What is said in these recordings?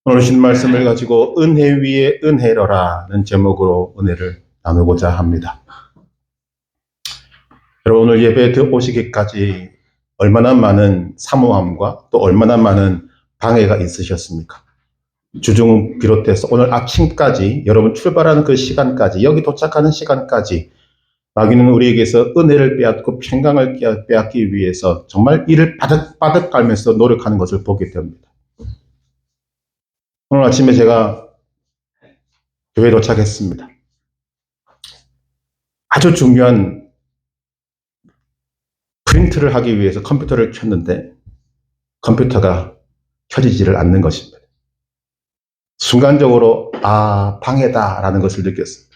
오늘 주신 말씀을 가지고 은혜 위에 은혜로라는 제목으로 은혜를 나누고자 합니다. 여러분, 오늘 예배 오시기까지 얼마나 많은 사모함과 또 얼마나 많은 방해가 있으셨습니까? 주중 비롯해서 오늘 아침까지, 여러분 출발하는 그 시간까지, 여기 도착하는 시간까지 마귀는 우리에게서 은혜를 빼앗고 평강을 빼앗기 위해서 정말 이를 바득바득 깔면서 노력하는 것을 보게 됩니다. 오늘 아침에 제가 교회에 도착했습니다. 아주 중요한 프린트를 하기 위해서 컴퓨터를 켰는데 컴퓨터가 켜지지를 않는 것입니다. 순간적으로 방해다라는 것을 느꼈습니다.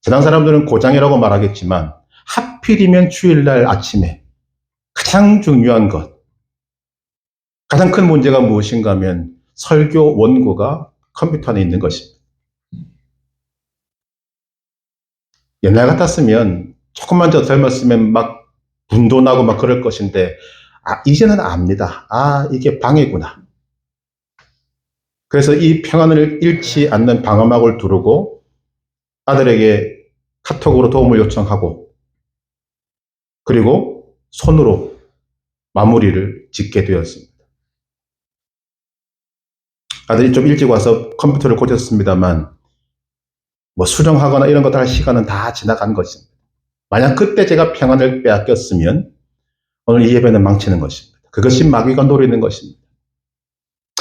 세상 사람들은 고장이라고 말하겠지만 하필이면 주일날 아침에 가장 중요한 것, 가장 큰 문제가 무엇인가 하면 설교 원고가 컴퓨터 안에 있는 것입니다. 옛날 같았으면 조금만 더 젊었으면 막 분도 나고 막 그럴 것인데 이제는 압니다. 이게 방해구나. 그래서 이 평안을 잃지 않는 방어막을 두르고 아들에게 카톡으로 도움을 요청하고 그리고 손으로 마무리를 짓게 되었습니다. 아들이 좀 일찍 와서 컴퓨터를 고쳤습니다만 수정하거나 이런 것들 할 시간은 다 지나간 것입니다. 만약 그때 제가 평안을 빼앗겼으면 오늘 이 예배는 망치는 것입니다. 그것이 마귀가 노리는 것입니다.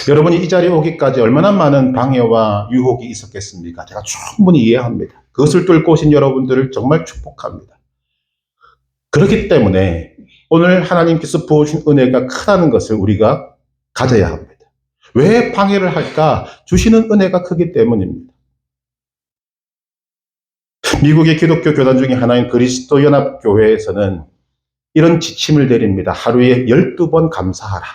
여러분이 이 자리에 오기까지 얼마나 많은 방해와 유혹이 있었겠습니까? 제가 충분히 이해합니다. 그것을 뚫고 오신 여러분들을 정말 축복합니다. 그렇기 때문에 오늘 하나님께서 부어주신 은혜가 크다는 것을 우리가 가져야 합니다. 왜 방해를 할까? 주시는 은혜가 크기 때문입니다. 미국의 기독교 교단 중에 하나인 그리스도 연합교회에서는 이런 지침을 내립니다. 하루에 12번 감사하라.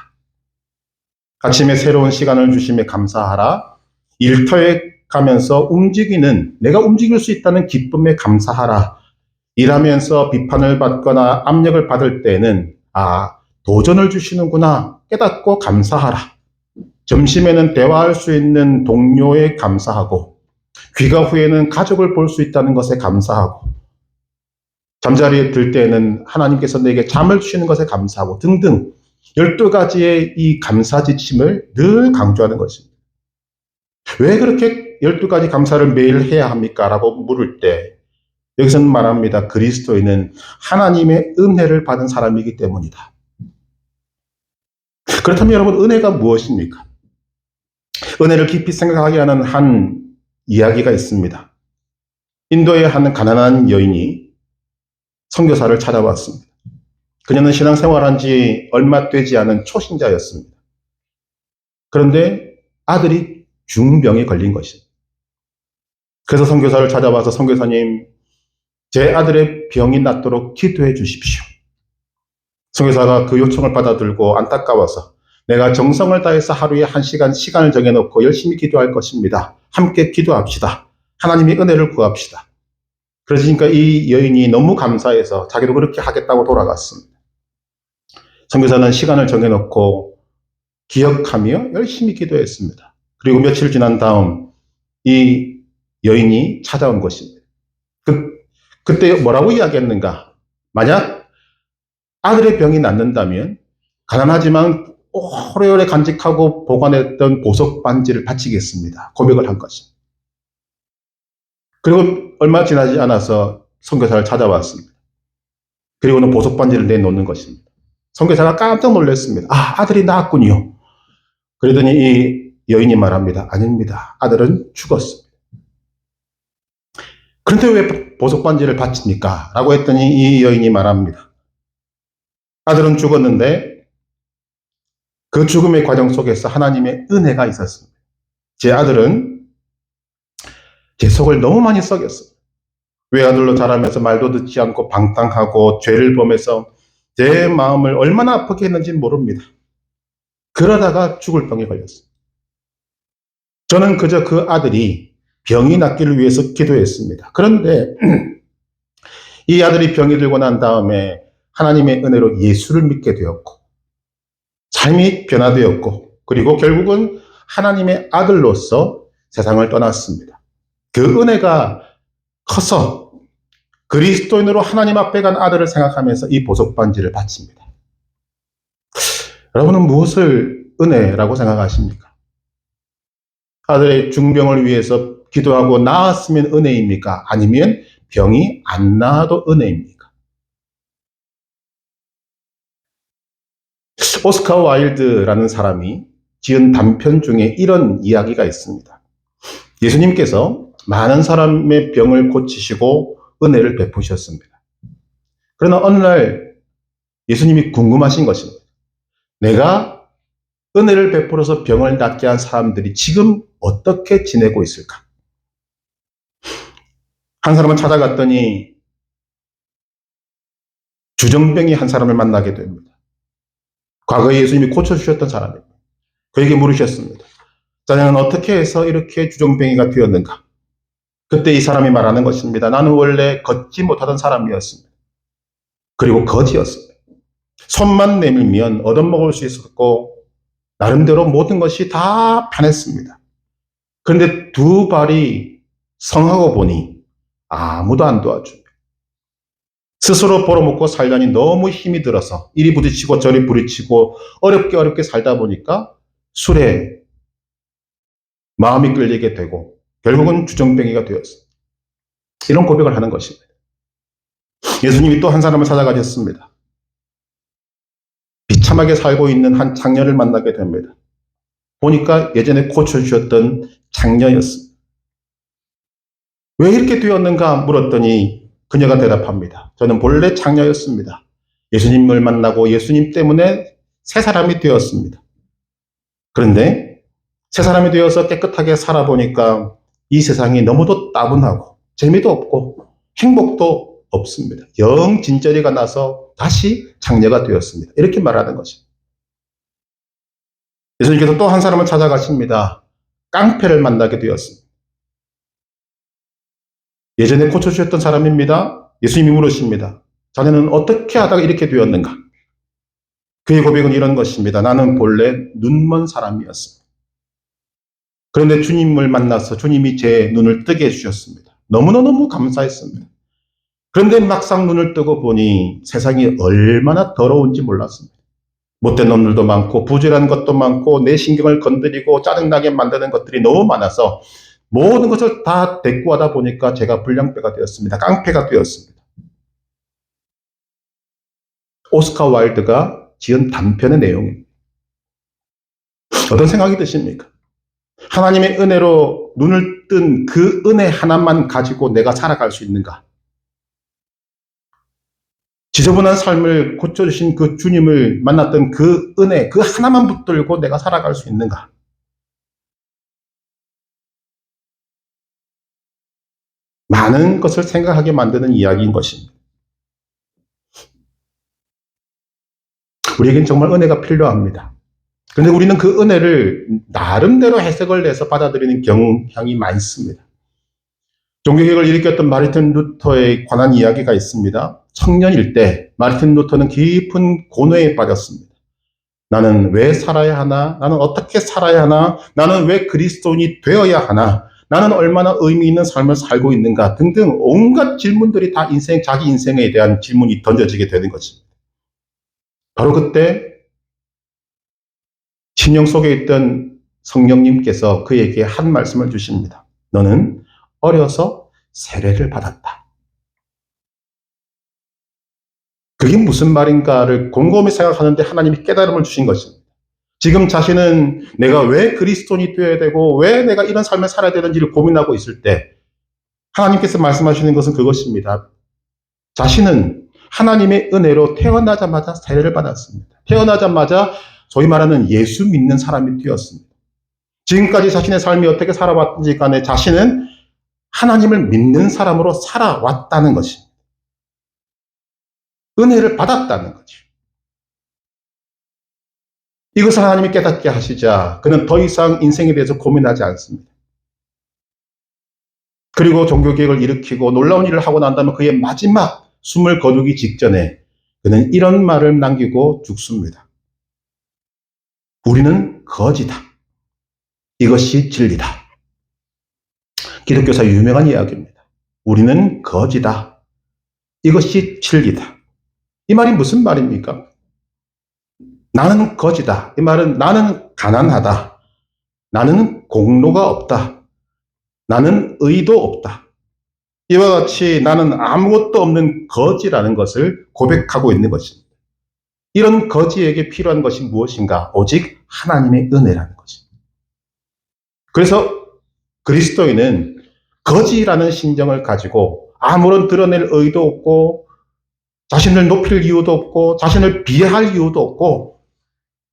아침에 새로운 시간을 주심에 감사하라. 일터에 가면서 내가 움직일 수 있다는 기쁨에 감사하라. 일하면서 비판을 받거나 압력을 받을 때는 도전을 주시는구나 깨닫고 감사하라. 점심에는 대화할 수 있는 동료에 감사하고 귀가 후에는 가족을 볼 수 있다는 것에 감사하고 잠자리에 들 때에는 하나님께서 내게 잠을 주시는 것에 감사하고 등등 12가지의 이 감사 지침을 늘 강조하는 것입니다. 왜 그렇게 12가지 감사를 매일 해야 합니까? 라고 물을 때 여기서는 말합니다. 그리스도인은 하나님의 은혜를 받은 사람이기 때문이다. 그렇다면 여러분, 은혜가 무엇입니까? 은혜를 깊이 생각하게 하는 한 이야기가 있습니다. 인도의 한 가난한 여인이 선교사를 찾아왔습니다. 그녀는 신앙생활한 지 얼마 되지 않은 초신자였습니다. 그런데 아들이 중병에 걸린 것입니다. 그래서 선교사를 찾아와서 선교사님, 제 아들의 병이 낫도록 기도해 주십시오. 선교사가 그 요청을 받아들고 안타까워서 내가 정성을 다해서 하루에 1시간 시간을 정해놓고 열심히 기도할 것입니다. 함께 기도합시다. 하나님의 은혜를 구합시다. 그러니까 이 여인이 너무 감사해서 자기도 그렇게 하겠다고 돌아갔습니다. 선교사는 시간을 정해놓고 기억하며 열심히 기도했습니다. 그리고 며칠 지난 다음 이 여인이 찾아온 것입니다. 그때 뭐라고 이야기했는가? 만약 아들의 병이 낫는다면 가난하지만 오래오래 간직하고 보관했던 보석 반지를 바치겠습니다. 고백을 한 것입니다. 그리고 얼마 지나지 않아서 선교사를 찾아왔습니다. 그리고는 보석 반지를 내놓는 것입니다. 선교사가 깜짝 놀랐습니다. 아들이 나았군요. 그러더니 이 여인이 말합니다. 아닙니다. 아들은 죽었습니다. 그런데 왜 보석 반지를 바칩니까? 라고 했더니 이 여인이 말합니다. 아들은 죽었는데 그 죽음의 과정 속에서 하나님의 은혜가 있었습니다. 제 아들은 제 속을 너무 많이 썩였어요. 외아들로 자라면서 말도 듣지 않고 방탕하고 죄를 범해서 제 마음을 얼마나 아프게 했는지 모릅니다. 그러다가 죽을 병에 걸렸어요. 저는 그저 그 아들이 병이 낫기를 위해서 기도했습니다. 그런데 이 아들이 병이 들고 난 다음에 하나님의 은혜로 예수를 믿게 되었고 삶이 변화되었고 그리고 결국은 하나님의 아들로서 세상을 떠났습니다. 그 은혜가 커서 그리스도인으로 하나님 앞에 간 아들을 생각하면서 이 보석 반지를 바칩니다. 여러분은 무엇을 은혜라고 생각하십니까? 아들의 중병을 위해서 기도하고 나았으면 은혜입니까? 아니면 병이 안 나아도 은혜입니까? 오스카 와일드라는 사람이 지은 단편 중에 이런 이야기가 있습니다. 예수님께서 많은 사람의 병을 고치시고 은혜를 베푸셨습니다. 그러나 어느 날 예수님이 궁금하신 것입니다. 내가 은혜를 베풀어서 병을 낫게 한 사람들이 지금 어떻게 지내고 있을까? 한 사람을 찾아갔더니 주정뱅이 한 사람을 만나게 됩니다. 과거에 예수님이 고쳐주셨던 사람입니다. 그에게 물으셨습니다. 자네는 어떻게 해서 이렇게 주정뱅이가 되었는가? 그때 이 사람이 말하는 것입니다. 나는 원래 걷지 못하던 사람이었습니다. 그리고 거지였습니다. 손만 내밀면 얻어먹을 수 있었고 나름대로 모든 것이 다 편했습니다. 그런데 두 발이 성하고 보니 아무도 안 도와줍니다. 스스로 벌어먹고 살려니 너무 힘이 들어서 이리 부딪히고 저리 부딪히고 어렵게 살다 보니까 술에 마음이 끌리게 되고 결국은 주정뱅이가 되었습니다. 이런 고백을 하는 것입니다. 예수님이 또 한 사람을 찾아가셨습니다. 비참하게 살고 있는 한 장녀를 만나게 됩니다. 보니까 예전에 고쳐주셨던 장녀였습니다. 왜 이렇게 되었는가 물었더니 그녀가 대답합니다. 저는 본래 장녀였습니다. 예수님을 만나고 예수님 때문에 새 사람이 되었습니다. 그런데 새 사람이 되어서 깨끗하게 살아보니까 이 세상이 너무도 따분하고 재미도 없고 행복도 없습니다. 영 진저리가 나서 다시 장녀가 되었습니다. 이렇게 말하는 것입니다. 예수님께서 또 한 사람을 찾아가십니다. 깡패를 만나게 되었습니다. 예전에 고쳐주셨던 사람입니다. 예수님이 물으십니다. 자네는 어떻게 하다가 이렇게 되었는가? 그의 고백은 이런 것입니다. 나는 본래 눈먼 사람이었습니다. 그런데 주님을 만나서 주님이 제 눈을 뜨게 해주셨습니다. 너무너무 감사했습니다. 그런데 막상 눈을 뜨고 보니 세상이 얼마나 더러운지 몰랐습니다. 못된 놈들도 많고 부지런한 것도 많고 내 신경을 건드리고 짜증나게 만드는 것들이 너무 많아서 모든 것을 다 대꾸하다 보니까 제가 불량배가 되었습니다. 깡패가 되었습니다. 오스카 와일드가 지은 단편의 내용입니다. 어떤 생각이 드십니까? 하나님의 은혜로 눈을 뜬 그 은혜 하나만 가지고 내가 살아갈 수 있는가? 지저분한 삶을 고쳐주신 그 주님을 만났던 그 은혜, 그 하나만 붙들고 내가 살아갈 수 있는가? 많은 것을 생각하게 만드는 이야기인 것입니다. 우리에겐 정말 은혜가 필요합니다. 그런데 우리는 그 은혜를 나름대로 해석을 내서 받아들이는 경향이 많습니다. 종교개혁을 일으켰던 마르틴 루터에 관한 이야기가 있습니다. 청년일 때 마르틴 루터는 깊은 고뇌에 빠졌습니다. 나는 왜 살아야 하나? 나는 어떻게 살아야 하나? 나는 왜 그리스도인이 되어야 하나? 나는 얼마나 의미 있는 삶을 살고 있는가? 등등 온갖 질문들이 다 자기 인생에 대한 질문이 던져지게 되는 것입니다. 바로 그때 심령 속에 있던 성령님께서 그에게 한 말씀을 주십니다. 너는 어려서 세례를 받았다. 그게 무슨 말인가를 곰곰이 생각하는데 하나님이 깨달음을 주신 것입니다. 지금 자신은 내가 왜 그리스도인이 되어야 되고 왜 내가 이런 삶을 살아야 되는지를 고민하고 있을 때 하나님께서 말씀하시는 것은 그것입니다. 자신은 하나님의 은혜로 태어나자마자 세례를 받았습니다. 태어나자마자 소위 말하는 예수 믿는 사람이 되었습니다. 지금까지 자신의 삶이 어떻게 살아왔든지 간에 자신은 하나님을 믿는 사람으로 살아왔다는 것입니다. 은혜를 받았다는 거죠. 이것을 하나님이 깨닫게 하시자 그는 더 이상 인생에 대해서 고민하지 않습니다. 그리고 종교개혁을 일으키고 놀라운 일을 하고 난 다음에 그의 마지막 숨을 거두기 직전에 그는 이런 말을 남기고 죽습니다. 우리는 거지다. 이것이 진리다. 기독교사 유명한 이야기입니다. 우리는 거지다. 이것이 진리다. 이 말이 무슨 말입니까? 나는 거지다. 이 말은 나는 가난하다. 나는 공로가 없다. 나는 의도 없다. 이와 같이 나는 아무것도 없는 거지라는 것을 고백하고 있는 것입니다. 이런 거지에게 필요한 것이 무엇인가? 오직 하나님의 은혜라는 것입니다. 그래서 그리스도인은 거지라는 심정을 가지고 아무런 드러낼 의도 없고 자신을 높일 이유도 없고 자신을 비하할 이유도 없고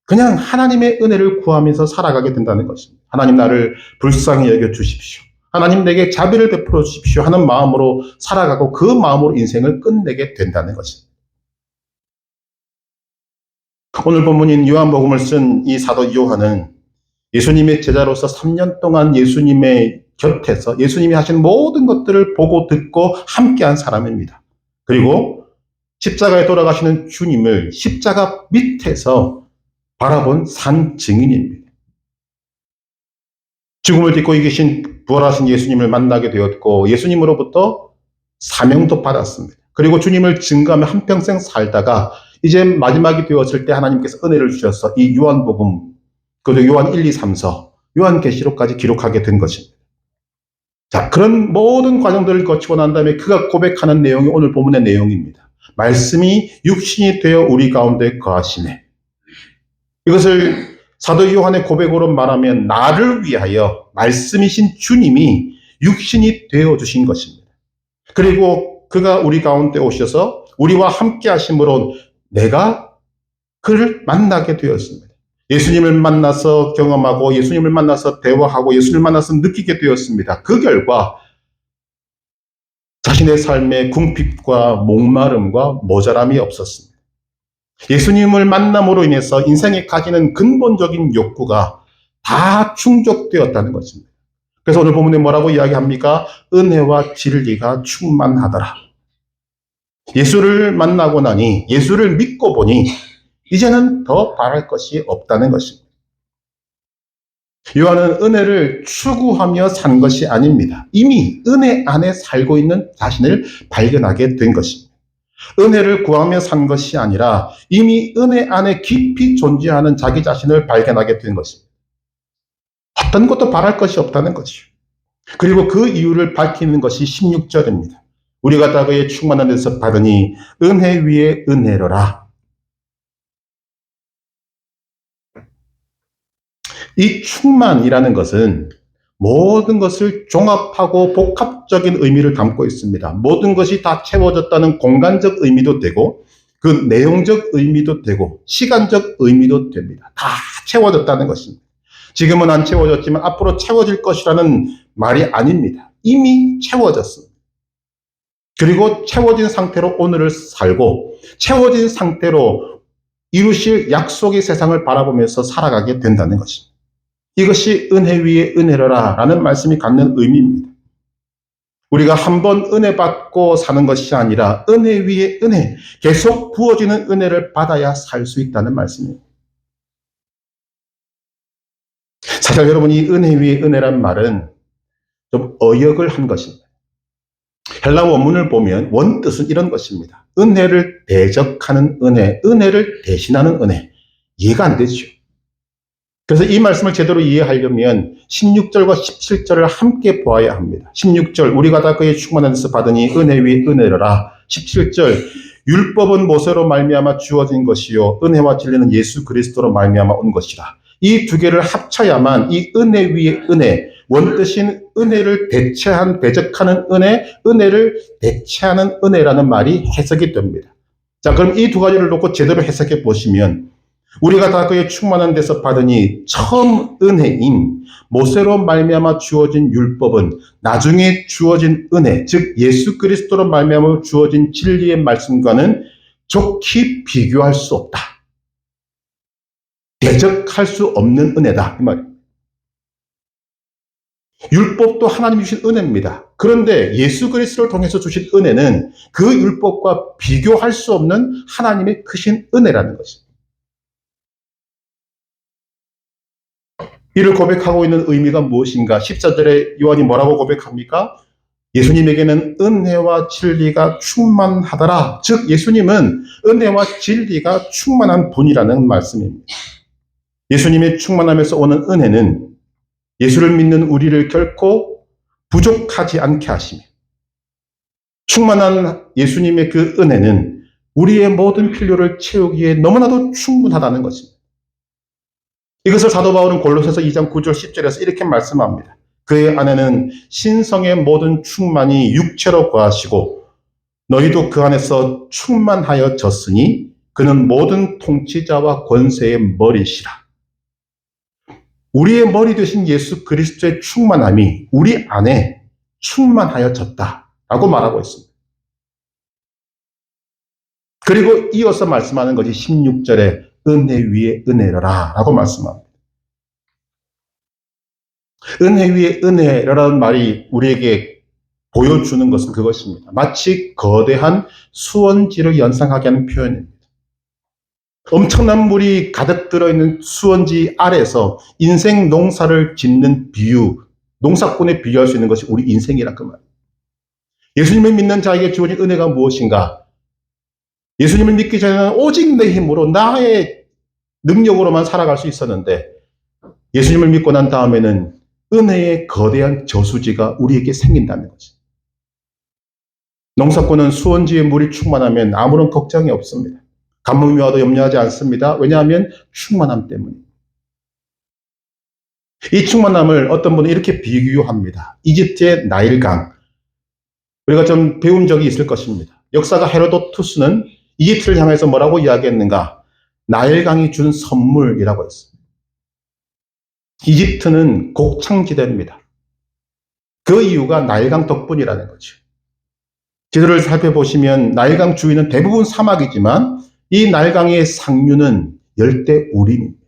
그냥 하나님의 은혜를 구하면서 살아가게 된다는 것입니다. 하나님 나를 불쌍히 여겨 주십시오. 하나님 내게 자비를 베풀어 주십시오 하는 마음으로 살아가고 그 마음으로 인생을 끝내게 된다는 것입니다. 오늘 본문인 요한복음을 쓴 이 사도 요한은 예수님의 제자로서 3년 동안 예수님의 곁에서 예수님이 하신 모든 것들을 보고 듣고 함께한 사람입니다. 그리고 십자가에 돌아가시는 주님을 십자가 밑에서 바라본 산 증인입니다. 죽음을 딛고 이기신 부활하신 예수님을 만나게 되었고 예수님으로부터 사명도 받았습니다. 그리고 주님을 증거하며 한평생 살다가 이제 마지막이 되었을 때 하나님께서 은혜를 주셔서 이 요한복음, 그리고 요한 1, 2, 3서, 요한계시록까지 기록하게 된 것입니다. 자, 그런 모든 과정들을 거치고 난 다음에 그가 고백하는 내용이 오늘 본문의 내용입니다. 말씀이 육신이 되어 우리 가운데 거하시네. 이것을 사도 요한의 고백으로 말하면 나를 위하여 말씀이신 주님이 육신이 되어 주신 것입니다. 그리고 그가 우리 가운데 오셔서 우리와 함께 하심으로 내가 그를 만나게 되었습니다. 예수님을 만나서 경험하고 예수님을 만나서 대화하고 예수님을 만나서 느끼게 되었습니다. 그 결과 자신의 삶에 궁핍과 목마름과 모자람이 없었습니다. 예수님을 만남으로 인해서 인생에 가지는 근본적인 욕구가 다 충족되었다는 것입니다. 그래서 오늘 본문에 뭐라고 이야기합니까? 은혜와 진리가 충만하더라. 예수를 만나고 나니 예수를 믿고 보니 이제는 더 바랄 것이 없다는 것입니다. 요한은 은혜를 추구하며 산 것이 아닙니다. 이미 은혜 안에 살고 있는 자신을 발견하게 된 것입니다. 은혜를 구하며 산 것이 아니라 이미 은혜 안에 깊이 존재하는 자기 자신을 발견하게 된 것입니다. 어떤 것도 바랄 것이 없다는 것이죠. 그리고 그 이유를 밝히는 것이 16절입니다. 우리가 다 그의 충만한 데서 받으니 은혜 위에 은혜로라. 이 충만이라는 것은 모든 것을 종합하고 복합적인 의미를 담고 있습니다. 모든 것이 다 채워졌다는 공간적 의미도 되고 그 내용적 의미도 되고 시간적 의미도 됩니다. 다 채워졌다는 것입니다. 지금은 안 채워졌지만 앞으로 채워질 것이라는 말이 아닙니다. 이미 채워졌습니다. 그리고 채워진 상태로 오늘을 살고 채워진 상태로 이루실 약속의 세상을 바라보면서 살아가게 된다는 것입니다. 이것이 은혜 위에 은혜로라 라는 말씀이 갖는 의미입니다. 우리가 한 번 은혜 받고 사는 것이 아니라 은혜 위에 은혜, 계속 부어지는 은혜를 받아야 살 수 있다는 말씀입니다. 사실 여러분, 이 은혜 위에 은혜란 말은 좀 어역을 한 것입니다. 헬라 원문을 보면 원뜻은 이런 것입니다. 은혜를 대적하는 은혜, 은혜를 대신하는 은혜. 이해가 안 되죠. 그래서 이 말씀을 제대로 이해하려면 16절과 17절을 함께 보아야 합니다. 16절 우리가 다 그의 충만한 데서 받으니 은혜 위에 은혜로라. 17절 율법은 모세로 말미암아 주어진 것이요 은혜와 진리는 예수 그리스도로 말미암아 온 것이라. 이 두 개를 합쳐야만 이 은혜 위에 은혜, 원뜻인 은혜를 대적하는 은혜, 은혜를 대체하는 은혜라는 말이 해석이 됩니다. 자, 그럼 이 두 가지를 놓고 제대로 해석해 보시면 우리가 다 그의 충만한 데서 받으니 처음 은혜인 모세로 말미암아 주어진 율법은 나중에 주어진 은혜, 즉 예수 그리스도로 말미암아 주어진 진리의 말씀과는 좋게 비교할 수 없다. 대적할 수 없는 은혜다. 이 말입니다. 율법도 하나님이 주신 은혜입니다. 그런데 예수 그리스도를 통해서 주신 은혜는 그 율법과 비교할 수 없는 하나님의 크신 은혜라는 것입니다. 이를 고백하고 있는 의미가 무엇인가? 14절에 요한이 뭐라고 고백합니까? 예수님에게는 은혜와 진리가 충만하더라. 즉 예수님은 은혜와 진리가 충만한 분이라는 말씀입니다. 예수님의 충만함에서 오는 은혜는 예수를 믿는 우리를 결코 부족하지 않게 하시며, 충만한 예수님의 그 은혜는 우리의 모든 필요를 채우기에 너무나도 충분하다는 것입니다. 이것을 사도 바울은 골로새서 2장 9절 10절에서 이렇게 말씀합니다. 그의 안에는 신성의 모든 충만이 육체로 거하시고 너희도 그 안에서 충만하여졌으니 그는 모든 통치자와 권세의 머리시라. 우리의 머리 되신 예수 그리스도의 충만함이 우리 안에 충만하여졌다라고 말하고 있습니다. 그리고 이어서 말씀하는 것이 16절에 은혜 위에 은혜라 라고 말씀합니다. 은혜 위에 은혜라는 말이 우리에게 보여주는 것은 그것입니다. 마치 거대한 수원지를 연상하게 하는 표현입니다. 엄청난 물이 가득 들어있는 수원지 아래서 인생 농사를 짓는 비유, 농사꾼에 비유할 수 있는 것이 우리 인생이란 그 말이에요. 예수님을 믿는 자에게 주어진 은혜가 무엇인가? 예수님을 믿기 전에는 오직 내 힘으로 나의 능력으로만 살아갈 수 있었는데 예수님을 믿고 난 다음에는 은혜의 거대한 저수지가 우리에게 생긴다는 거죠. 농사꾼은 수원지에 물이 충만하면 아무런 걱정이 없습니다. 가뭄이 와도 염려하지 않습니다. 왜냐하면 충만함 때문입니다. 이 충만함을 어떤 분은 이렇게 비유합니다. 이집트의 나일강. 우리가 좀 배운 적이 있을 것입니다. 역사가 헤로도투스는 이집트를 향해서 뭐라고 이야기했는가? 나일강이 준 선물이라고 했습니다. 이집트는 곡창지대입니다. 그 이유가 나일강 덕분이라는 거죠. 지도를 살펴보시면 나일강 주위는 대부분 사막이지만 이 나일강의 상류는 열대 우림입니다.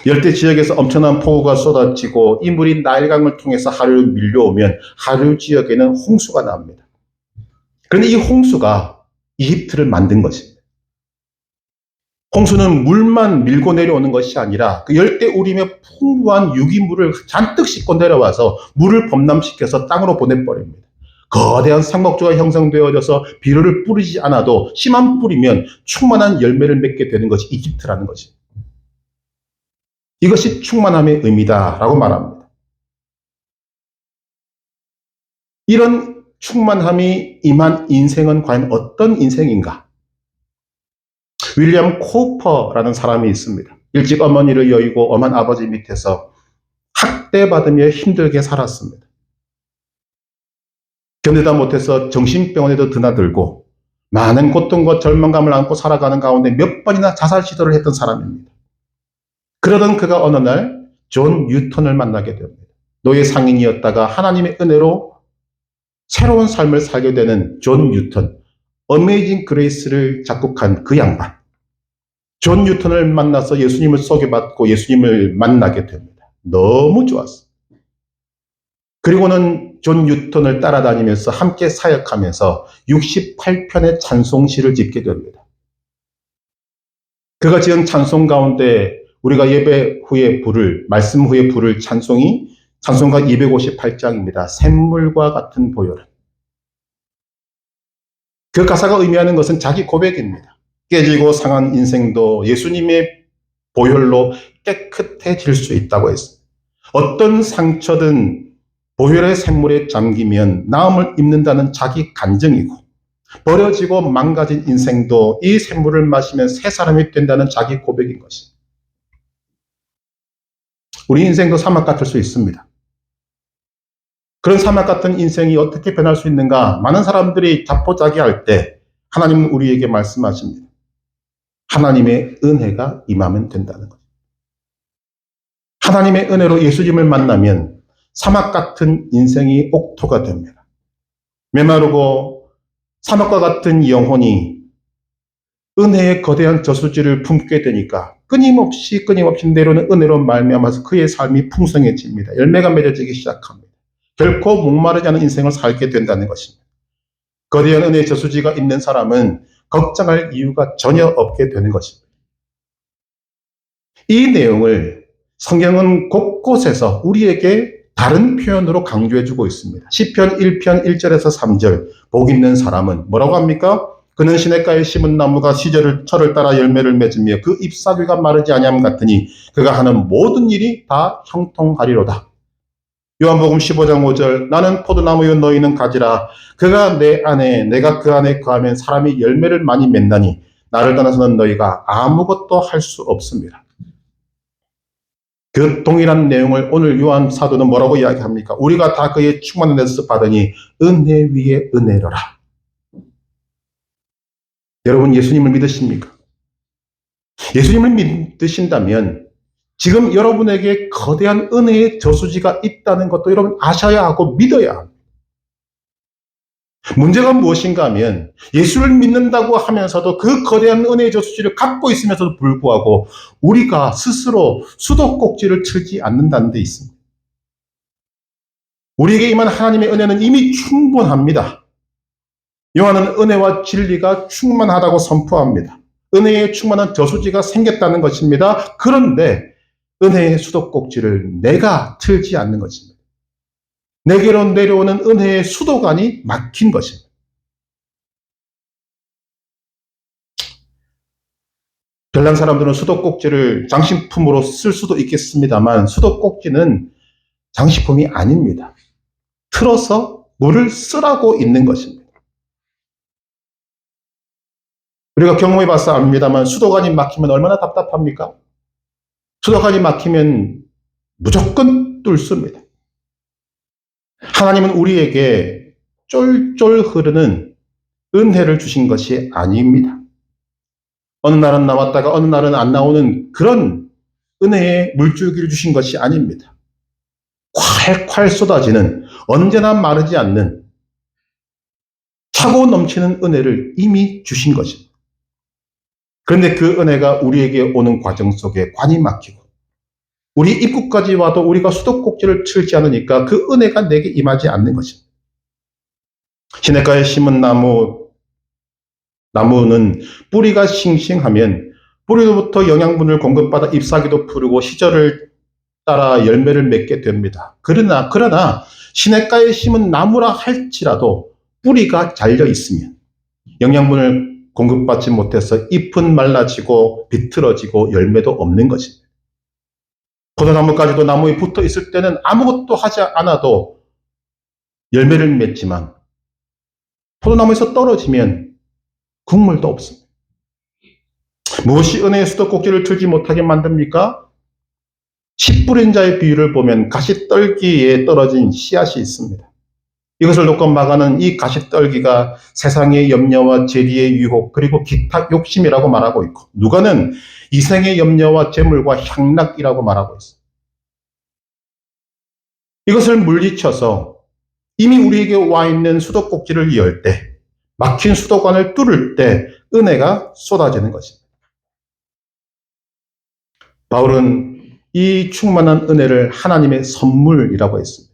열대 지역에서 엄청난 폭우가 쏟아지고 이 물이 나일강을 통해서 하류로 밀려오면 하류 지역에는 홍수가 납니다. 그런데 이 홍수가 이집트를 만든 것입니다. 홍수는 물만 밀고 내려오는 것이 아니라 그 열대 우림의 풍부한 유기물을 잔뜩 싣고 내려와서 물을 범람시켜서 땅으로 보내버립니다. 거대한 상목조가 형성되어져서 비료를 뿌리지 않아도 씨만 뿌리면 충만한 열매를 맺게 되는 것이 이집트라는 것입니다. 이것이 충만함의 의미다라고 말합니다. 이런 충만함이 임한 인생은 과연 어떤 인생인가? 윌리엄 코퍼라는 사람이 있습니다. 일찍 어머니를 여의고 엄한 아버지 밑에서 학대받으며 힘들게 살았습니다. 견디다 못해서 정신병원에도 드나들고 많은 고통과 절망감을 안고 살아가는 가운데 몇 번이나 자살 시도를 했던 사람입니다. 그러던 그가 어느 날 존 뉴턴을 만나게 됩니다. 노예 상인이었다가 하나님의 은혜로 새로운 삶을 살게 되는 존 뉴턴, 어메이징 그레이스를 작곡한 그 양반. 존 뉴턴을 만나서 예수님을 소개받고 예수님을 만나게 됩니다. 너무 좋았어요. 그리고는 존 뉴턴을 따라다니면서 함께 사역하면서 68편의 찬송시를 짓게 됩니다. 그가 지은 찬송 가운데 우리가 예배 후에 부를, 말씀 후에 부를 찬송이 찬송가 258장입니다. 샘물과 같은 보혈. 그 가사가 의미하는 것은 자기 고백입니다. 깨지고 상한 인생도 예수님의 보혈로 깨끗해질 수 있다고 했습니다. 어떤 상처든 보혈의 샘물에 잠기면 나음을 입는다는 자기 간증이고 버려지고 망가진 인생도 이 샘물을 마시면 새 사람이 된다는 자기 고백인 것입니다. 우리 인생도 사막 같을 수 있습니다. 그런 사막 같은 인생이 어떻게 변할 수 있는가? 많은 사람들이 자포자기할 때 하나님은 우리에게 말씀하십니다. 하나님의 은혜가 임하면 된다는 거죠. 하나님의 은혜로 예수님을 만나면 사막 같은 인생이 옥토가 됩니다. 메마르고 사막과 같은 영혼이 은혜의 거대한 저수지를 품게 되니까 끊임없이 내려오는 은혜로 말미암아서 그의 삶이 풍성해집니다. 열매가 맺어지기 시작합니다. 결코 목마르지 않은 인생을 살게 된다는 것입니다. 거대한 은혜의 저수지가 있는 사람은 걱정할 이유가 전혀 없게 되는 것입니다. 이 내용을 성경은 곳곳에서 우리에게 다른 표현으로 강조해주고 있습니다. 시편 1편 1절에서 3절, 복 있는 사람은 뭐라고 합니까? 그는 시냇가에 심은 나무가 철을 따라 열매를 맺으며 그 잎사귀가 마르지 아니함 같으니 그가 하는 모든 일이 다 형통하리로다. 요한복음 15장 5절, 나는 포도나무요 너희는 가지라. 그가 내 안에 내가 그 안에 거하면 사람이 열매를 많이 맺나니 나를 떠나서는 너희가 아무것도 할 수 없습니다. 그 동일한 내용을 오늘 요한 사도는 뭐라고 이야기합니까? 우리가 다 그의 충만한 데서 받으니 은혜 위에 은혜로라. 여러분, 예수님을 믿으십니까? 예수님을 믿으신다면 지금 여러분에게 거대한 은혜의 저수지가 있다는 것도 여러분 아셔야 하고 믿어야 합니다. 문제가 무엇인가 하면 예수를 믿는다고 하면서도 그 거대한 은혜의 저수지를 갖고 있으면서도 불구하고 우리가 스스로 수도꼭지를 틀지 않는다는 데 있습니다. 우리에게 임한 하나님의 은혜는 이미 충분합니다. 요한은 은혜와 진리가 충만하다고 선포합니다. 은혜에 충만한 저수지가 생겼다는 것입니다. 그런데 은혜의 수도꼭지를 내가 틀지 않는 것입니다. 내게로 내려오는 은혜의 수도관이 막힌 것입니다. 별난 사람들은 수도꼭지를 장식품으로 쓸 수도 있겠습니다만 수도꼭지는 장식품이 아닙니다. 틀어서 물을 쓰라고 있는 것입니다. 우리가 경험해봐서 압니다만 수도관이 막히면 얼마나 답답합니까? 수도관이 막히면 무조건 뚫습니다. 하나님은 우리에게 쫄쫄 흐르는 은혜를 주신 것이 아닙니다. 어느 날은 나왔다가 어느 날은 안 나오는 그런 은혜의 물줄기를 주신 것이 아닙니다. 콸콸 쏟아지는 언제나 마르지 않는 차고 넘치는 은혜를 이미 주신 것입니다. 그런데 그 은혜가 우리에게 오는 과정 속에 관이 막히고 우리 입구까지 와도 우리가 수도꼭지를 틀지 않으니까 그 은혜가 내게 임하지 않는 것입니다. 시냇가에 심은 나무는 뿌리가 싱싱하면 뿌리로부터 영양분을 공급받아 잎사귀도 푸르고 시절을 따라 열매를 맺게 됩니다. 그러나 시냇가에 심은 나무라 할지라도 뿌리가 잘려 있으면 영양분을 공급받지 못해서 잎은 말라지고 비틀어지고 열매도 없는 것입니다. 포도나무까지도 나무에 붙어 있을 때는 아무것도 하지 않아도 열매를 맺지만 포도나무에서 떨어지면 국물도 없습니다. 무엇이 은혜의 수도꼭지를 틀지 못하게 만듭니까? 씨 뿌린 자의 비유를 보면 가시떨기에 떨어진 씨앗이 있습니다. 이것을 놓고 막아는 이 가시떨기가 세상의 염려와 재리의 유혹 그리고 기타 욕심이라고 말하고 있고 누가는 이생의 염려와 재물과 향락이라고 말하고 있습니다. 이것을 물리쳐서 이미 우리에게 와 있는 수도꼭지를 열 때 막힌 수도관을 뚫을 때 은혜가 쏟아지는 것입니다. 바울은 이 충만한 은혜를 하나님의 선물이라고 했습니다.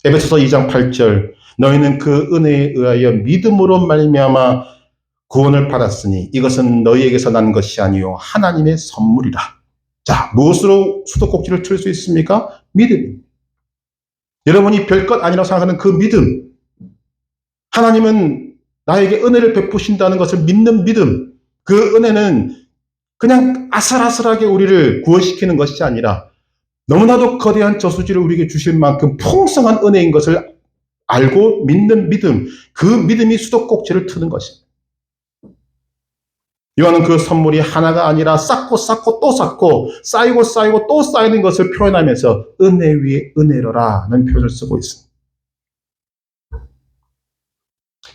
에베소서 2장 8절 너희는 그 은혜에 의하여 믿음으로 말미암아 구원을 받았으니 이것은 너희에게서 난 것이 아니요 하나님의 선물이라. 자, 무엇으로 수도꼭지를 틀 수 있습니까? 믿음입니다. 여러분이 별것 아니라고 생각하는 그 믿음, 하나님은 나에게 은혜를 베푸신다는 것을 믿는 믿음, 그 은혜는 그냥 아슬아슬하게 우리를 구원시키는 것이 아니라 너무나도 거대한 저수지를 우리에게 주실 만큼 풍성한 은혜인 것을 알고 믿는 믿음, 그 믿음이 수도꼭지를 트는 것입니다. 요한은 그 선물이 하나가 아니라 쌓고 쌓고 또 쌓고 쌓이고 쌓이고 또 쌓이는 것을 표현하면서 은혜 위에 은혜로라는 표현을 쓰고 있습니다.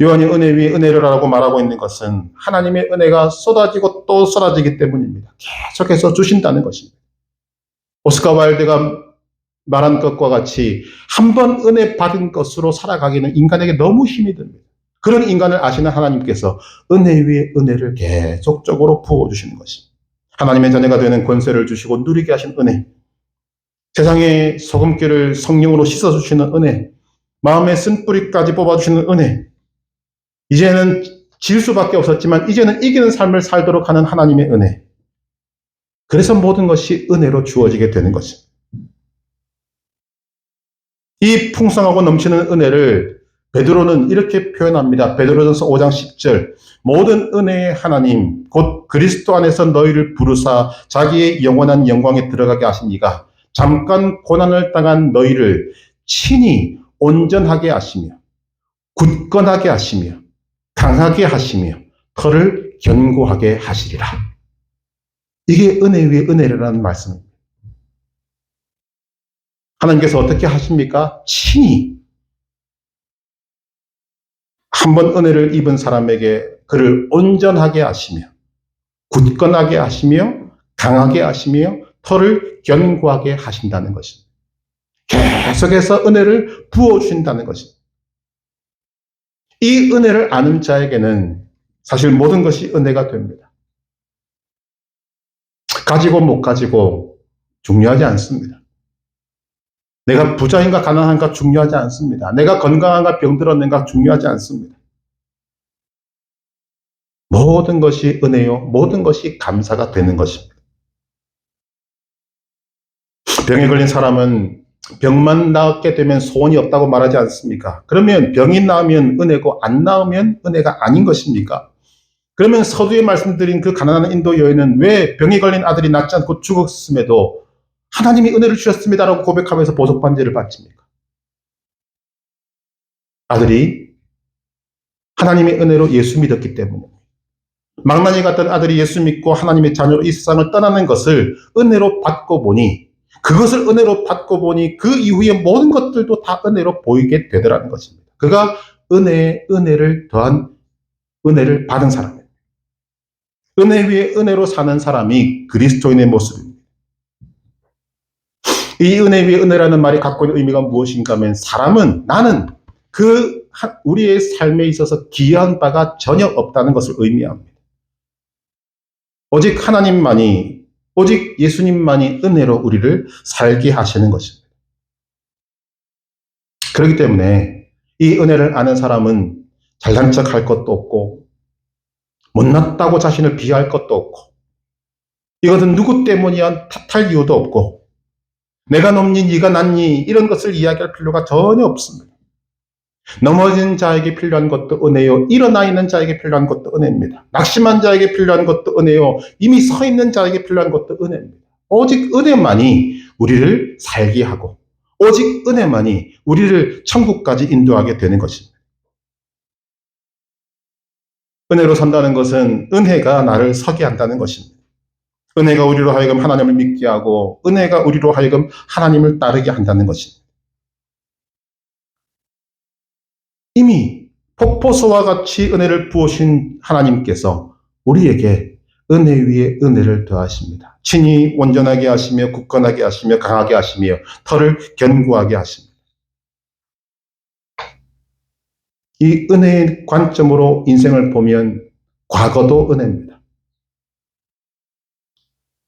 요한이 은혜 위에 은혜로라고 말하고 있는 것은 하나님의 은혜가 쏟아지고 또 쏟아지기 때문입니다. 계속해서 주신다는 것입니다. 오스카 와일드가 말한 것과 같이 한 번 은혜 받은 것으로 살아가기는 인간에게 너무 힘이 듭니다. 그런 인간을 아시는 하나님께서 은혜 위에 은혜를 계속적으로 부어주시는 것입니다. 하나님의 자녀가 되는 권세를 주시고 누리게 하신 은혜, 세상의 소금기를 성령으로 씻어주시는 은혜, 마음의 쓴뿌리까지 뽑아주시는 은혜, 이제는 질 수밖에 없었지만 이제는 이기는 삶을 살도록 하는 하나님의 은혜. 그래서 모든 것이 은혜로 주어지게 되는 것입니다. 이 풍성하고 넘치는 은혜를 베드로는 이렇게 표현합니다. 베드로전서 5장 10절 모든 은혜의 하나님 곧 그리스도 안에서 너희를 부르사 자기의 영원한 영광에 들어가게 하신 이가 잠깐 고난을 당한 너희를 친히 온전하게 하시며 굳건하게 하시며 강하게 하시며 털을 견고하게 하시리라. 이게 은혜 위에 은혜라는 말씀입니다. 하나님께서 어떻게 하십니까? 친히 한번 은혜를 입은 사람에게 그를 온전하게 하시며 굳건하게 하시며 강하게 하시며 털을 견고하게 하신다는 것입니다. 계속해서 은혜를 부어주신다는 것입니다. 이 은혜를 아는 자에게는 사실 모든 것이 은혜가 됩니다. 가지고 못 가지고 중요하지 않습니다. 내가 부자인가 가난한가 중요하지 않습니다. 내가 건강한가 병들었는가 중요하지 않습니다. 모든 것이 은혜요. 모든 것이 감사가 되는 것입니다. 병에 걸린 사람은 병만 낫게 되면 소원이 없다고 말하지 않습니까? 그러면 병이 나으면 은혜고 안 나으면 은혜가 아닌 것입니까? 그러면 서두에 말씀드린 그 가난한 인도 여인은 왜 병이 걸린 아들이 낫지 않고 죽었음에도 하나님이 은혜를 주셨습니다라고 고백하면서 보석 반지를 받습니까? 아들이 하나님의 은혜로 예수 믿었기 때문에 망나니 같던 아들이 예수 믿고 하나님의 자녀로 이 세상을 떠나는 것을 은혜로 받고 보니 그것을 은혜로 받고 보니 그 이후에 모든 것들도 다 은혜로 보이게 되더라는 것입니다. 그가 은혜를 더한 은혜를 받은 사람입니다. 은혜 위에 은혜로 사는 사람이 그리스도인의 모습입니다. 이 은혜 위에 은혜라는 말이 갖고 있는 의미가 무엇인가 하면 사람은 나는 우리의 삶에 있어서 기여한 바가 전혀 없다는 것을 의미합니다. 오직 하나님만이 오직 예수님만이 은혜로 우리를 살게 하시는 것입니다. 그렇기 때문에 이 은혜를 아는 사람은 잘난 척할 것도 없고 못났다고 자신을 비하할 것도 없고 이것은 누구 때문이야 탓할 이유도 없고 내가 높니 네가 낮니 이런 것을 이야기할 필요가 전혀 없습니다. 넘어진 자에게 필요한 것도 은혜요. 일어나 있는 자에게 필요한 것도 은혜입니다. 낙심한 자에게 필요한 것도 은혜요. 이미 서 있는 자에게 필요한 것도 은혜입니다. 오직 은혜만이 우리를 살게 하고 오직 은혜만이 우리를 천국까지 인도하게 되는 것입니다. 은혜로 산다는 것은 은혜가 나를 서게 한다는 것입니다. 은혜가 우리로 하여금 하나님을 믿게 하고 은혜가 우리로 하여금 하나님을 따르게 한다는 것입니다. 이미 폭포수와 같이 은혜를 부으신 하나님께서 우리에게 은혜 위에 은혜를 더하십니다. 친히 온전하게 하시며 굳건하게 하시며 강하게 하시며 털을 견고하게 하십니다. 이 은혜의 관점으로 인생을 보면 과거도 은혜입니다.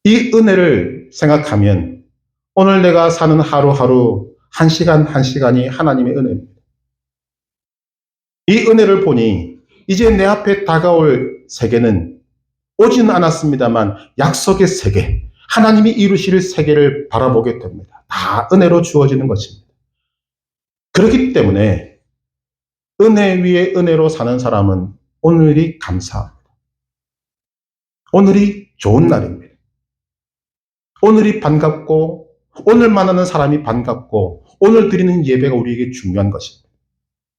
이 은혜를 생각하면 오늘 내가 사는 하루하루 한 시간 한 시간이 하나님의 은혜입니다. 이 은혜를 보니 이제 내 앞에 다가올 세계는 오지는 않았습니다만 약속의 세계, 하나님이 이루실 세계를 바라보게 됩니다. 다 은혜로 주어지는 것입니다. 그렇기 때문에 은혜 위에 은혜로 사는 사람은 오늘이 감사합니다. 오늘이 좋은 날입니다. 오늘이 반갑고 오늘 만나는 사람이 반갑고 오늘 드리는 예배가 우리에게 중요한 것입니다.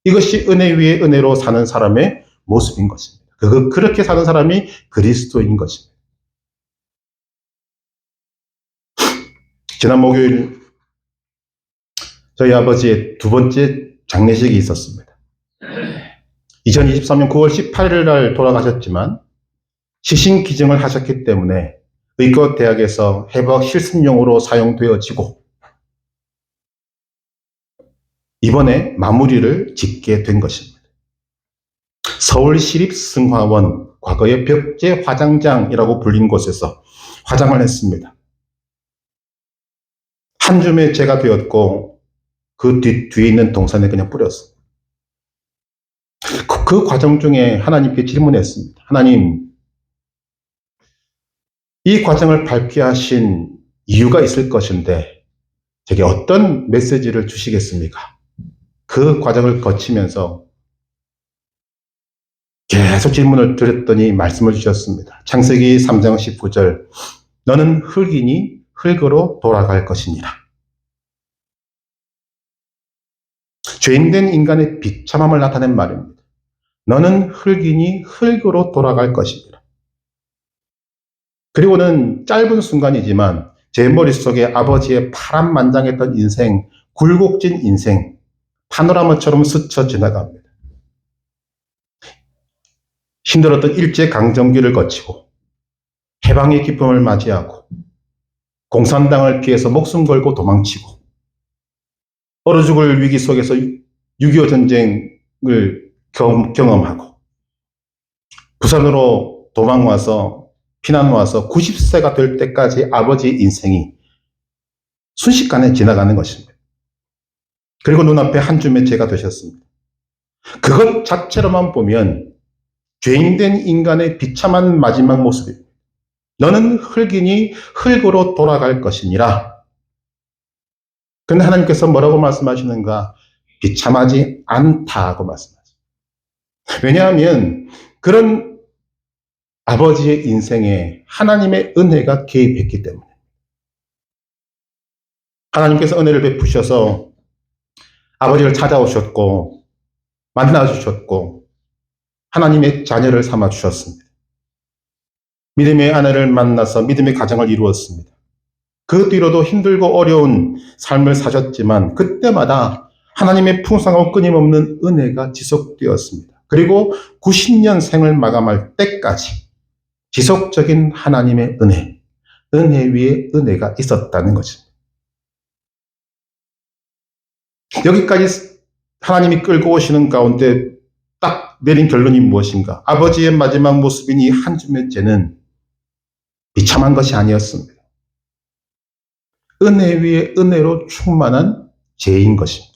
이것이 은혜 위에 은혜로 사는 사람의 모습인 것입니다. 그렇게 사는 사람이 그리스도인 것입니다. 지난 목요일 저희 아버지의 두 번째 장례식이 있었습니다. 2023년 9월 18일 날 돌아가셨지만 시신 기증을 하셨기 때문에 의과대학에서 해부학 실습용으로 사용되어지고 이번에 마무리를 짓게 된 것입니다. 서울시립승화원, 과거의 벽제 화장장이라고 불린 곳에서 화장을 했습니다. 한 줌의 재가 되었고 그 뒤에 있는 동산에 그냥 뿌렸어요. 그 과정 중에 하나님께 질문했습니다. 하나님, 이 과정을 밟게 하신 이유가 있을 것인데 제게 어떤 메시지를 주시겠습니까? 그 과정을 거치면서 계속 질문을 드렸더니 말씀을 주셨습니다. 창세기 3장 19절, 너는 흙이니 흙으로 돌아갈 것이니라. 죄인된 인간의 비참함을 나타낸 말입니다. 너는 흙이니 흙으로 돌아갈 것이니라. 그리고는 짧은 순간이지만 제 머릿속에 아버지의 파란만장했던 인생, 굴곡진 인생, 파노라마처럼 스쳐 지나갑니다. 힘들었던 일제강점기를 거치고 해방의 기쁨을 맞이하고 공산당을 피해서 목숨 걸고 도망치고 얼어 죽을 위기 속에서 6.25 전쟁을 경험하고 부산으로 도망와서 피난 와서 90세가 될 때까지 아버지의 인생이 순식간에 지나가는 것입니다. 그리고 눈앞에 한 줌의 죄가 되셨습니다. 그것 자체로만 보면 죄인된 인간의 비참한 마지막 모습입니다. 너는 흙이니 흙으로 돌아갈 것이니라. 그런데 하나님께서 뭐라고 말씀하시는가? 비참하지 않다고 말씀하십니다. 왜냐하면 그런 아버지의 인생에 하나님의 은혜가 개입했기 때문에. 하나님께서 은혜를 베푸셔서 아버지를 찾아오셨고 만나주셨고 하나님의 자녀를 삼아주셨습니다. 믿음의 아내를 만나서 믿음의 가정을 이루었습니다. 그 뒤로도 힘들고 어려운 삶을 사셨지만 그때마다 하나님의 풍성하고 끊임없는 은혜가 지속되었습니다. 그리고 90년 생을 마감할 때까지 지속적인 하나님의 은혜 위에 은혜가 있었다는 것입니다. 여기까지 하나님이 끌고 오시는 가운데 딱 내린 결론이 무엇인가? 아버지의 마지막 모습인 이 한 줌의 죄는 비참한 것이 아니었습니다. 은혜 위에 은혜로 충만한 죄인 것입니다.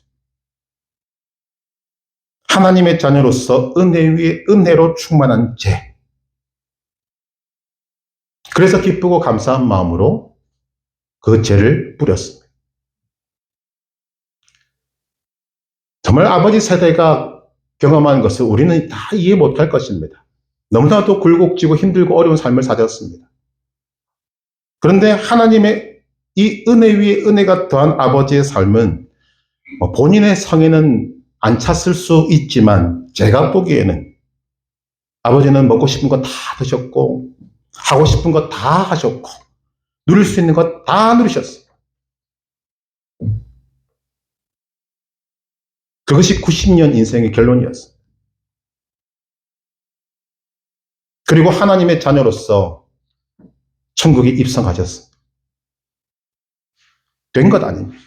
하나님의 자녀로서 은혜 위에 은혜로 충만한 죄. 그래서 기쁘고 감사한 마음으로 그 죄를 뿌렸습니다. 정말 아버지 세대가 경험한 것을 우리는 다 이해 못할 것입니다. 너무나도 굴곡지고 힘들고 어려운 삶을 사셨습니다. 그런데 하나님의 이 은혜 위에 은혜가 더한 아버지의 삶은 본인의 성에는 안 찼을 수 있지만 제가 보기에는 아버지는 먹고 싶은 거 다 드셨고 하고 싶은 거 다 하셨고 누릴 수 있는 거 다 누리셨어요. 그것이 90년 인생의 결론이었어요. 그리고 하나님의 자녀로서 천국에 입성하셨어요. 된 것 아닙니다.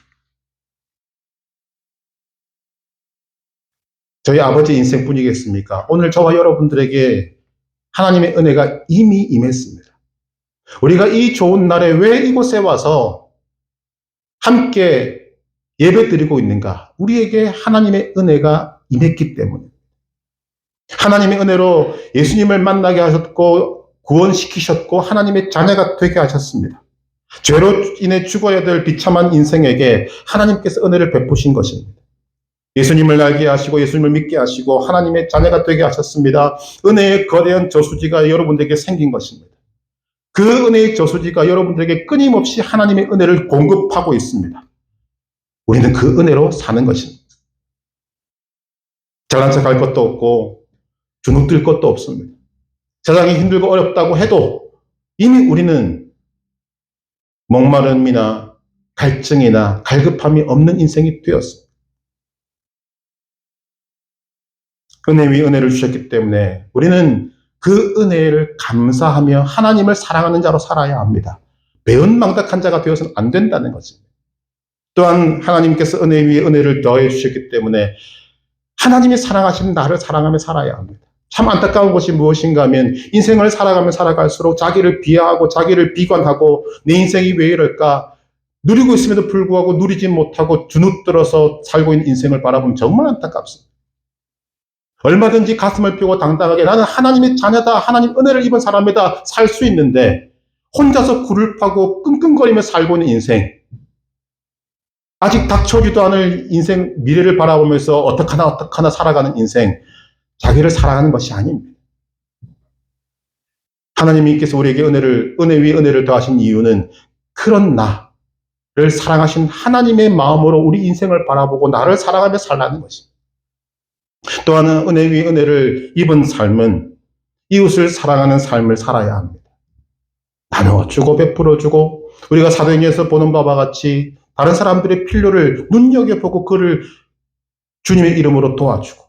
저희 아버지 인생뿐이겠습니까? 오늘 저와 여러분들에게 하나님의 은혜가 이미 임했습니다. 우리가 이 좋은 날에 왜 이곳에 와서 함께 예배 드리고 있는가? 우리에게 하나님의 은혜가 임했기 때문에. 하나님의 은혜로 예수님을 만나게 하셨고 구원시키셨고 하나님의 자녀가 되게 하셨습니다. 죄로 인해 죽어야 될 비참한 인생에게 하나님께서 은혜를 베푸신 것입니다. 예수님을 알게 하시고 예수님을 믿게 하시고 하나님의 자녀가 되게 하셨습니다. 은혜의 거대한 저수지가 여러분들에게 생긴 것입니다. 그 은혜의 저수지가 여러분들에게 끊임없이 하나님의 은혜를 공급하고 있습니다. 우리는 그 은혜로 사는 것입니다. 잘난 척할 것도 없고 주눅들 것도 없습니다. 세상이 힘들고 어렵다고 해도 이미 우리는 목마름이나 갈증이나 갈급함이 없는 인생이 되었습니다. 은혜 위 은혜를 주셨기 때문에 우리는 그 은혜를 감사하며 하나님을 사랑하는 자로 살아야 합니다. 배은망덕한 자가 되어서는 안 된다는 것입니다. 또한 하나님께서 은혜 위에 은혜를 더해 주셨기 때문에 하나님이 사랑하시는 나를 사랑하며 살아야 합니다. 참 안타까운 것이 무엇인가 하면 인생을 살아가면 살아갈수록 자기를 비하하고 자기를 비관하고 내 인생이 왜 이럴까? 누리고 있음에도 불구하고 누리지 못하고 주눅들어서 살고 있는 인생을 바라보면 정말 안타깝습니다. 얼마든지 가슴을 펴고 당당하게 나는 하나님의 자녀다, 하나님 은혜를 입은 사람이다 살 수 있는데 혼자서 굴을 파고 끙끙거리며 살고 있는 인생, 아직 닥쳐오지도 않을 인생, 미래를 바라보면서 어떡하나 살아가는 인생, 자기를 살아가는 것이 아닙니다. 하나님께서 우리에게 은혜 위에 은혜를 더하신 이유는 그런 나를 사랑하신 하나님의 마음으로 우리 인생을 바라보고 나를 사랑하며 살라는 것입니다. 또 하나 은혜 위에 은혜를 입은 삶은 이웃을 사랑하는 삶을 살아야 합니다. 나눠주고 베풀어주고 우리가 사도행전에서 보는 바와 같이 다른 사람들의 필요를 눈여겨보고 그를 주님의 이름으로 도와주고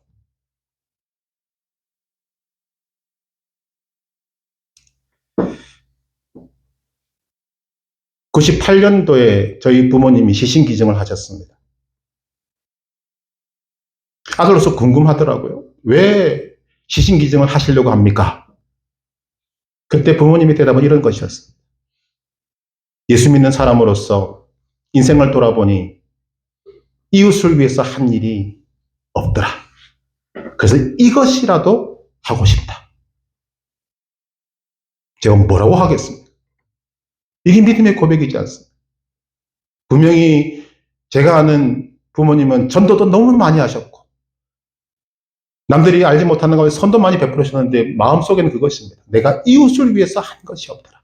98년도에 저희 부모님이 시신기증을 하셨습니다. 아들로서 궁금하더라고요. 왜 시신기증을 하시려고 합니까? 그때 부모님의 대답은 이런 것이었습니다. 예수 믿는 사람으로서 인생을 돌아보니 이웃을 위해서 한 일이 없더라. 그래서 이것이라도 하고 싶다. 제가 뭐라고 하겠습니까? 이게 믿음의 고백이지 않습니까? 분명히 제가 아는 부모님은 전도도 너무 많이 하셨고 남들이 알지 못하는 것에 선도 많이 베풀으셨는데 마음속에는 그것입니다. 내가 이웃을 위해서 한 것이 없더라.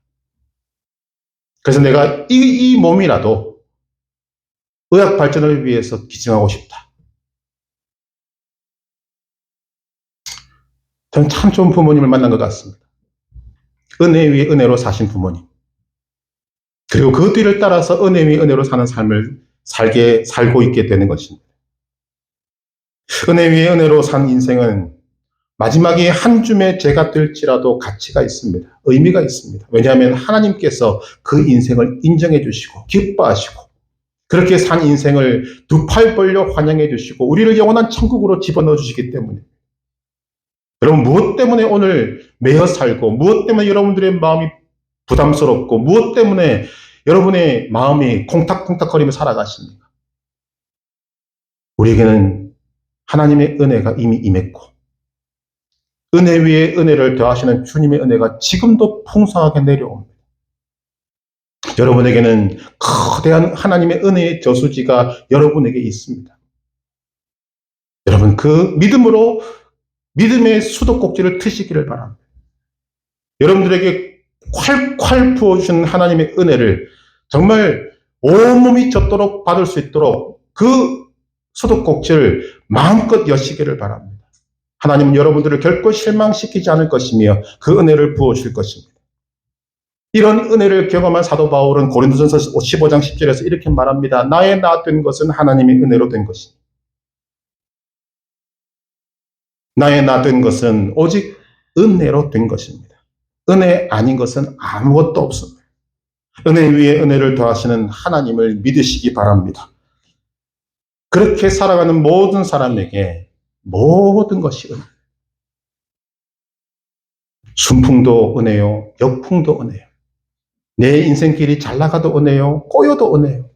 그래서 내가 이 몸이라도 의학 발전을 위해서 기증하고 싶다. 저는 참 좋은 부모님을 만난 것 같습니다. 은혜 위에 은혜로 사신 부모님. 그리고 그 뒤를 따라서 은혜 위에 은혜로 사는 삶을 살고 있게 되는 것입니다. 은혜 위에 은혜로 산 인생은 마지막에 한 줌의 죄가 될지라도 가치가 있습니다. 의미가 있습니다. 왜냐하면 하나님께서 그 인생을 인정해 주시고 기뻐하시고 그렇게 산 인생을 두 팔 벌려 환영해 주시고 우리를 영원한 천국으로 집어넣어 주시기 때문에 여러분 무엇 때문에 오늘 매여 살고 무엇 때문에 여러분들의 마음이 부담스럽고 무엇 때문에 여러분의 마음이 콩닥콩닥거리며 살아가십니까? 우리에게는 하나님의 은혜가 이미 임했고 은혜 위에 은혜를 더하시는 주님의 은혜가 지금도 풍성하게 내려옵니다. 여러분에게는 거대한 하나님의 은혜의 저수지가 여러분에게 있습니다. 여러분 그 믿음으로 믿음의 수도꼭지를 트시기를 바랍니다. 여러분들에게 콸콸 부어주신 하나님의 은혜를 정말 온몸이 젖도록 받을 수 있도록 그 수도꼭지를 마음껏 여시기를 바랍니다. 하나님은 여러분들을 결코 실망시키지 않을 것이며 그 은혜를 부어주실 것입니다. 이런 은혜를 경험한 사도 바울은 고린도전서 15장 10절에서 이렇게 말합니다. 나의 나 된 것은 하나님의 은혜로 된 것이다. 나의 나 된 것은 오직 은혜로 된 것입니다. 은혜 아닌 것은 아무것도 없습니다. 은혜 위에 은혜를 더하시는 하나님을 믿으시기 바랍니다. 그렇게 살아가는 모든 사람에게 모든 것이 은혜. 순풍도 은혜요, 역풍도 은혜요. 내 인생길이 잘 나가도 은혜요, 꼬여도 은혜요.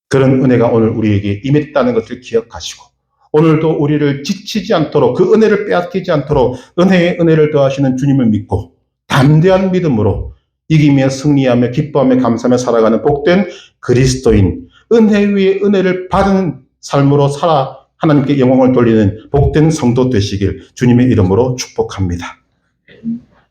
그런 은혜가 오늘 우리에게 임했다는 것을 기억하시고 오늘도 우리를 지치지 않도록 그 은혜를 빼앗기지 않도록 은혜에 은혜를 더하시는 주님을 믿고 담대한 믿음으로 이기며 승리하며 기뻐하며 감사하며 살아가는 복된 그리스도인 은혜 위에 은혜를 받은 삶으로 살아 하나님께 영광을 돌리는 복된 성도 되시길 주님의 이름으로 축복합니다.